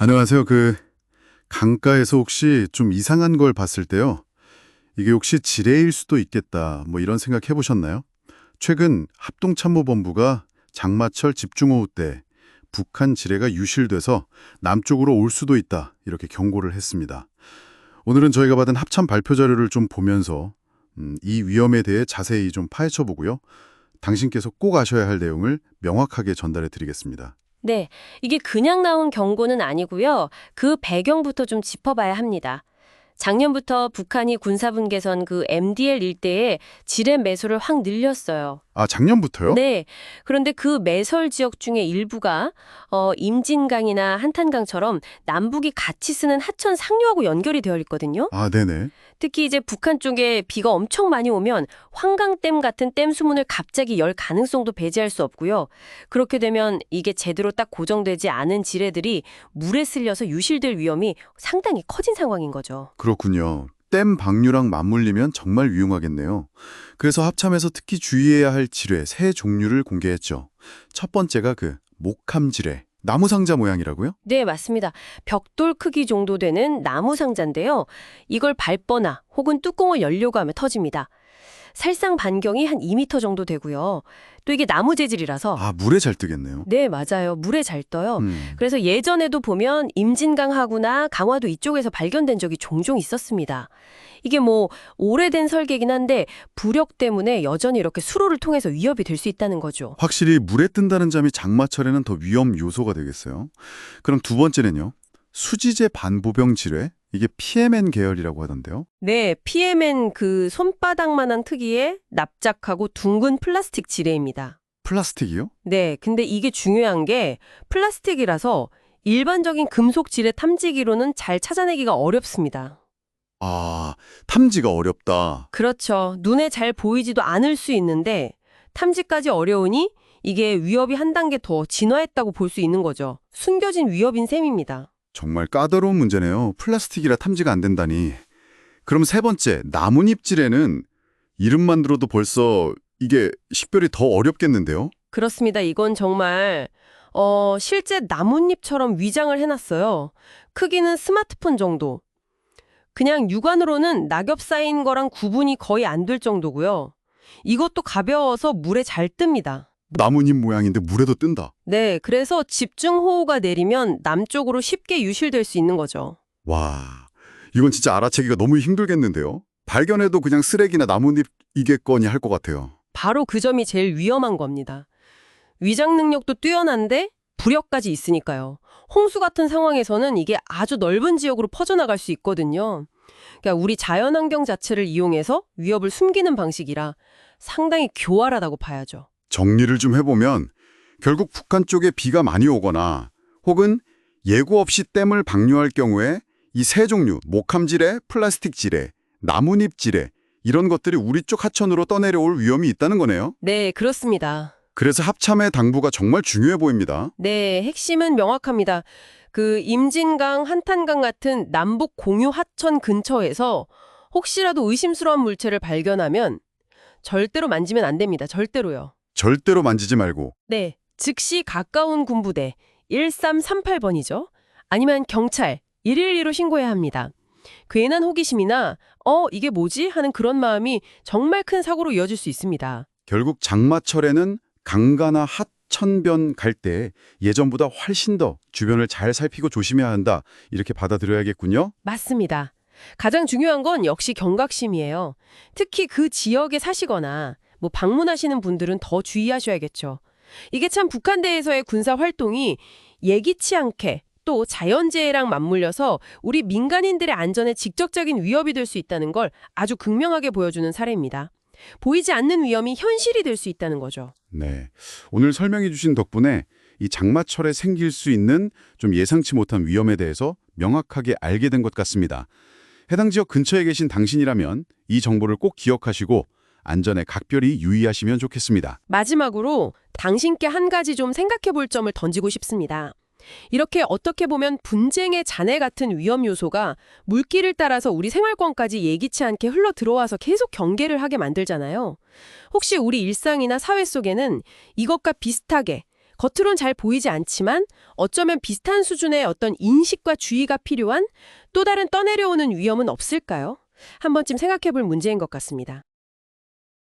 안녕하세요. 강가에서 혹시 좀 이상한 걸 봤을 때요. 이게 혹시 지뢰일 수도 있겠다. 뭐 이런 생각 해보셨나요? 최근 합동참모본부가 장마철 집중호우 때 북한 지뢰가 유실돼서 남쪽으로 올 수도 있다. 이렇게 경고를 했습니다. 오늘은 저희가 받은 합참 발표 자료를 좀 보면서 이 위험에 대해 자세히 좀 파헤쳐 보고요. 당신께서 꼭 아셔야 할 내용을 명확하게 전달해 드리겠습니다. 네, 이게 그냥 나온 경고는 아니고요. 그 배경부터 좀 짚어봐야 합니다. 작년부터 북한이 군사분계선 그 MDL 일대에 지뢰 매수를 확 늘렸어요. 아, 작년부터요? 네. 그런데 그 매설 지역 중에 일부가 임진강이나 한탄강처럼 남북이 같이 쓰는 하천 상류하고 연결이 되어 있거든요. 아, 네네. 특히 이제 북한 쪽에 비가 엄청 많이 오면 환강댐 같은 댐 수문을 갑자기 열 가능성도 배제할 수 없고요. 그렇게 되면 이게 제대로 딱 고정되지 않은 지뢰들이 물에 쓸려서 유실될 위험이 상당히 커진 상황인 거죠. 그렇군요. 댐 방류랑 맞물리면 정말 위험하겠네요. 그래서 합참에서 특히 주의해야 할 지뢰 세 종류를 공개했죠. 첫 번째가 목함 지뢰, 나무 상자 모양이라고요? 네, 맞습니다. 벽돌 크기 정도 되는 나무 상자인데요. 이걸 밟거나 혹은 뚜껑을 열려고 하면 터집니다. 살상 반경이 한 2m 정도 되고요. 또 이게 나무 재질이라서 아, 물에 잘 뜨겠네요. 네, 맞아요. 물에 잘 떠요. 음, 그래서 예전에도 보면 임진강하구나 강화도 이쪽에서 발견된 적이 종종 있었습니다. 이게 뭐 오래된 설계긴 한데 부력 때문에 여전히 이렇게 수로를 통해서 위협이 될 수 있다는 거죠. 확실히 물에 뜬다는 점이 장마철에는 더 위험 요소가 되겠어요. 그럼 두 번째는요. 수지제 반보병 지뢰, 이게 PMN 계열이라고 하던데요. 네, PMN 그 손바닥만한 크기의 납작하고 둥근 플라스틱 지뢰입니다. 플라스틱이요? 네, 근데 이게 중요한 게 플라스틱이라서 일반적인 금속 지뢰 탐지기로는 잘 찾아내기가 어렵습니다. 아, 탐지가 어렵다. 그렇죠. 눈에 잘 보이지도 않을 수 있는데 탐지까지 어려우니 이게 위협이 한 단계 더 진화했다고 볼 수 있는 거죠. 숨겨진 위협인 셈입니다. 정말 까다로운 문제네요. 플라스틱이라 탐지가 안 된다니. 그럼 세 번째, 나뭇잎 지뢰는 이름만 들어도 벌써 이게 식별이 더 어렵겠는데요? 그렇습니다. 이건 정말 실제 나뭇잎처럼 위장을 해놨어요. 크기는 스마트폰 정도. 그냥 육안으로는 낙엽 쌓인 거랑 구분이 거의 안 될 정도고요. 이것도 가벼워서 물에 잘 뜹니다. 나뭇잎 모양인데 물에도 뜬다. 네, 그래서 집중호우가 내리면 남쪽으로 쉽게 유실될 수 있는 거죠. 와, 이건 진짜 알아채기가 너무 힘들겠는데요? 발견해도 그냥 쓰레기나 나뭇잎이겠거니 할 것 같아요. 바로 그 점이 제일 위험한 겁니다. 위장 능력도 뛰어난데 부력까지 있으니까요. 홍수 같은 상황에서는 이게 아주 넓은 지역으로 퍼져나갈 수 있거든요. 그러니까 우리 자연환경 자체를 이용해서 위협을 숨기는 방식이라 상당히 교활하다고 봐야죠. 정리를 좀 해보면 결국 북한 쪽에 비가 많이 오거나 혹은 예고 없이 댐을 방류할 경우에 이 세 종류, 목함지뢰, 플라스틱 지뢰, 나뭇잎 지뢰 이런 것들이 우리 쪽 하천으로 떠내려올 위험이 있다는 거네요. 네, 그렇습니다. 그래서 합참의 당부가 정말 중요해 보입니다. 네, 핵심은 명확합니다. 그 임진강, 한탄강 같은 남북 공유 하천 근처에서 혹시라도 의심스러운 물체를 발견하면 절대로 만지면 안 됩니다. 절대로요. 절대로 만지지 말고. 네, 즉시 가까운 군부대 1338번이죠. 아니면 경찰 112로 신고해야 합니다. 괜한 호기심이나 이게 뭐지? 하는 그런 마음이 정말 큰 사고로 이어질 수 있습니다. 결국 장마철에는 강가나 하천변 갈 때 예전보다 훨씬 더 주변을 잘 살피고 조심해야 한다. 이렇게 받아들여야겠군요. 맞습니다. 가장 중요한 건 역시 경각심이에요. 특히 그 지역에 사시거나 방문하시는 분들은 더 주의하셔야겠죠. 이게 참 북한대에서의 군사 활동이 예기치 않게 또 자연재해랑 맞물려서 우리 민간인들의 안전에 직접적인 위협이 될 수 있다는 걸 아주 극명하게 보여주는 사례입니다. 보이지 않는 위험이 현실이 될 수 있다는 거죠. 네. 오늘 설명해 주신 덕분에 이 장마철에 생길 수 있는 좀 예상치 못한 위험에 대해서 명확하게 알게 된 것 같습니다. 해당 지역 근처에 계신 당신이라면 이 정보를 꼭 기억하시고 안전에 각별히 유의하시면 좋겠습니다. 마지막으로 당신께 한 가지 좀 생각해 볼 점을 던지고 싶습니다. 이렇게 어떻게 보면 분쟁의 잔해 같은 위험 요소가 물길을 따라서 우리 생활권까지 예기치 않게 흘러 들어와서 계속 경계를 하게 만들잖아요. 혹시 우리 일상이나 사회 속에는 이것과 비슷하게 겉으론 잘 보이지 않지만 어쩌면 비슷한 수준의 어떤 인식과 주의가 필요한 또 다른 떠내려오는 위험은 없을까요? 한 번쯤 생각해 볼 문제인 것 같습니다.